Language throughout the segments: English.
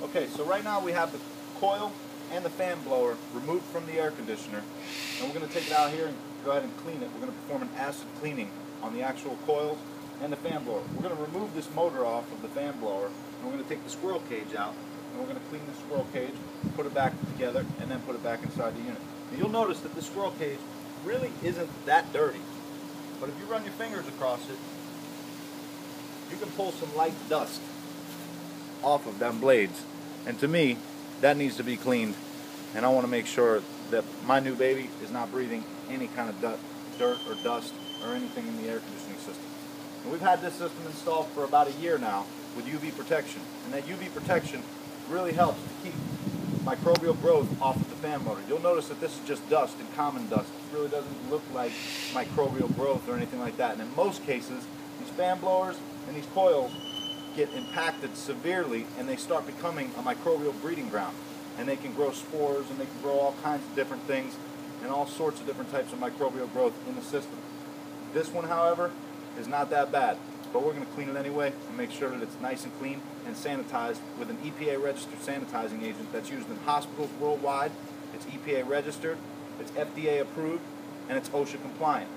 Okay, so right now we have the coil and the fan blower removed from the air conditioner, and we're going to take it out here and go ahead and clean it. We're going to perform an acid cleaning on the actual coils and the fan blower. We're going to remove this motor off of the fan blower, and we're going to take the squirrel cage out, and we're going to clean the squirrel cage, put it back together, and then put it back inside the unit. Now you'll notice that the squirrel cage really isn't that dirty, but if you run your fingers across it, you can pull some light dust off of them blades. And to me, that needs to be cleaned, and I want to make sure that my new baby is not breathing any kind of dirt or dust or anything in the air conditioning system. And we've had this system installed for about a year now with UV protection, and that UV protection really helps to keep microbial growth off of the fan motor. You'll notice that this is just dust and common dust. It really doesn't look like microbial growth or anything like that. And in most cases, these fan blowers and these coils get impacted severely, and they start becoming a microbial breeding ground. And they can grow spores, and they can grow all kinds of different things, and all sorts of different types of microbial growth in the system. This one, however, is not that bad, but we're going to clean it anyway and make sure that it's nice and clean and sanitized with an EPA registered sanitizing agent that's used in hospitals worldwide. It's EPA registered, it's FDA approved, and it's OSHA compliant.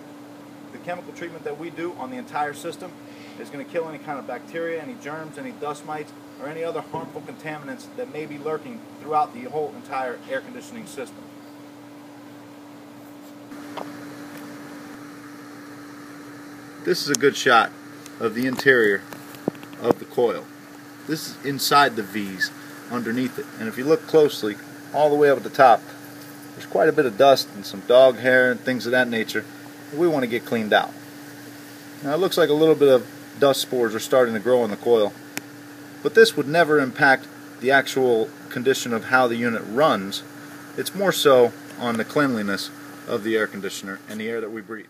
The chemical treatment that we do on the entire system is going to kill any kind of bacteria, any germs, any dust mites, or any other harmful contaminants that may be lurking throughout the whole entire air conditioning system. This is a good shot of the interior of the coil. This is inside the V's, underneath it. And if you look closely, all the way up at the top, there's quite a bit of dust and some dog hair and things of that nature that we want to get cleaned out. Now it looks like a little bit of dust spores are starting to grow in the coil, but this would never impact the actual condition of how the unit runs. It's more so on the cleanliness of the air conditioner and the air that we breathe.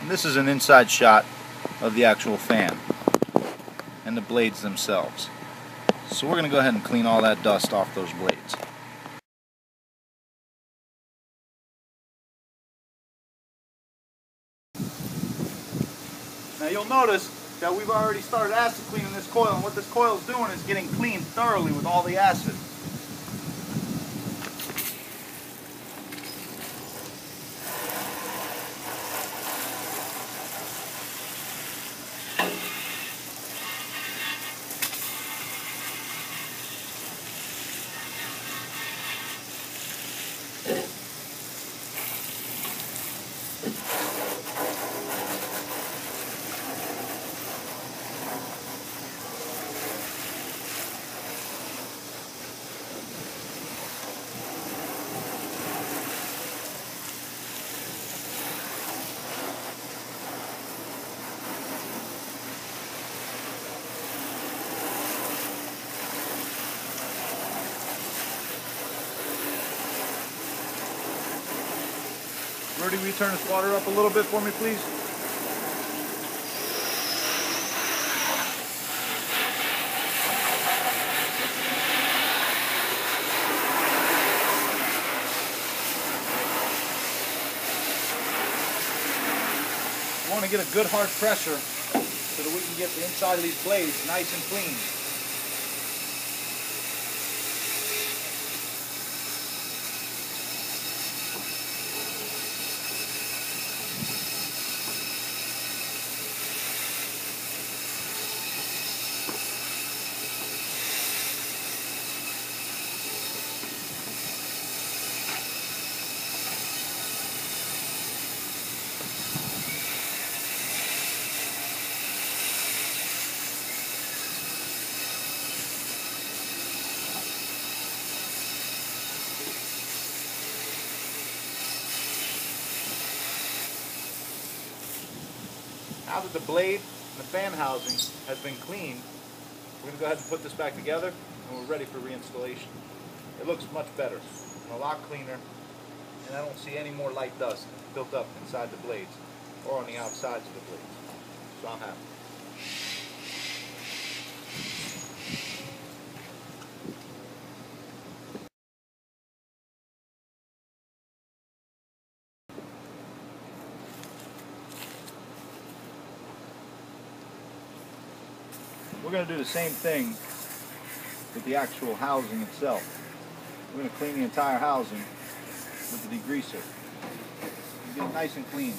And this is an inside shot of the actual fan and the blades themselves. So we're going to go ahead and clean all that dust off those blades. Now you'll notice that we've already started acid cleaning this coil, and what this coil is doing is getting cleaned thoroughly with all the acid. Rudy, will you turn this water up a little bit for me, please? We want to get a good hard pressure so that we can get the inside of these blades nice and clean. Now that the blade and the fan housing has been cleaned, we're going to go ahead and put this back together, and we're ready for reinstallation. It looks much better and a lot cleaner, and I don't see any more light dust built up inside the blades or on the outsides of the blades. So I'm happy. we're going to do the same thing with the actual housing itself. We're going to clean the entire housing with the degreaser. Get it nice and clean.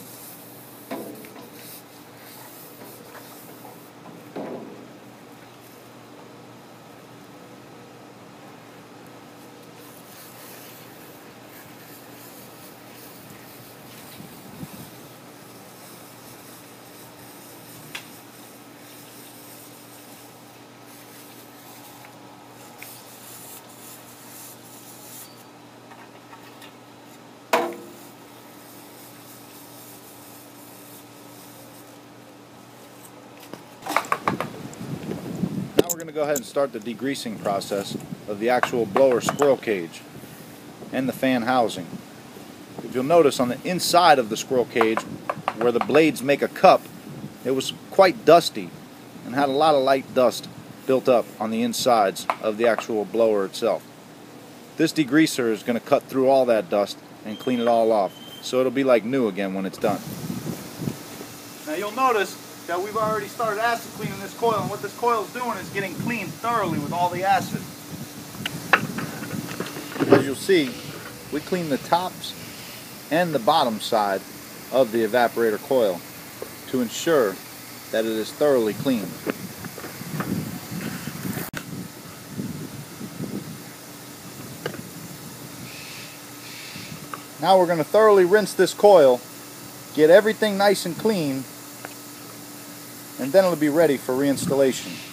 We're going to go ahead and start the degreasing process of the actual blower squirrel cage and the fan housing. If you'll notice on the inside of the squirrel cage where the blades make a cup, it was quite dusty and had a lot of light dust built up on the insides of the actual blower itself. This degreaser is going to cut through all that dust and clean it all off, so it'll be like new again when it's done. Now you'll notice that we've already started acid cleaning this coil, and what this coil is doing is getting cleaned thoroughly with all the acid. As you'll see, we clean the tops and the bottom side of the evaporator coil to ensure that it is thoroughly cleaned. Now we're going to thoroughly rinse this coil, get everything nice and clean, and then it'll be ready for reinstallation.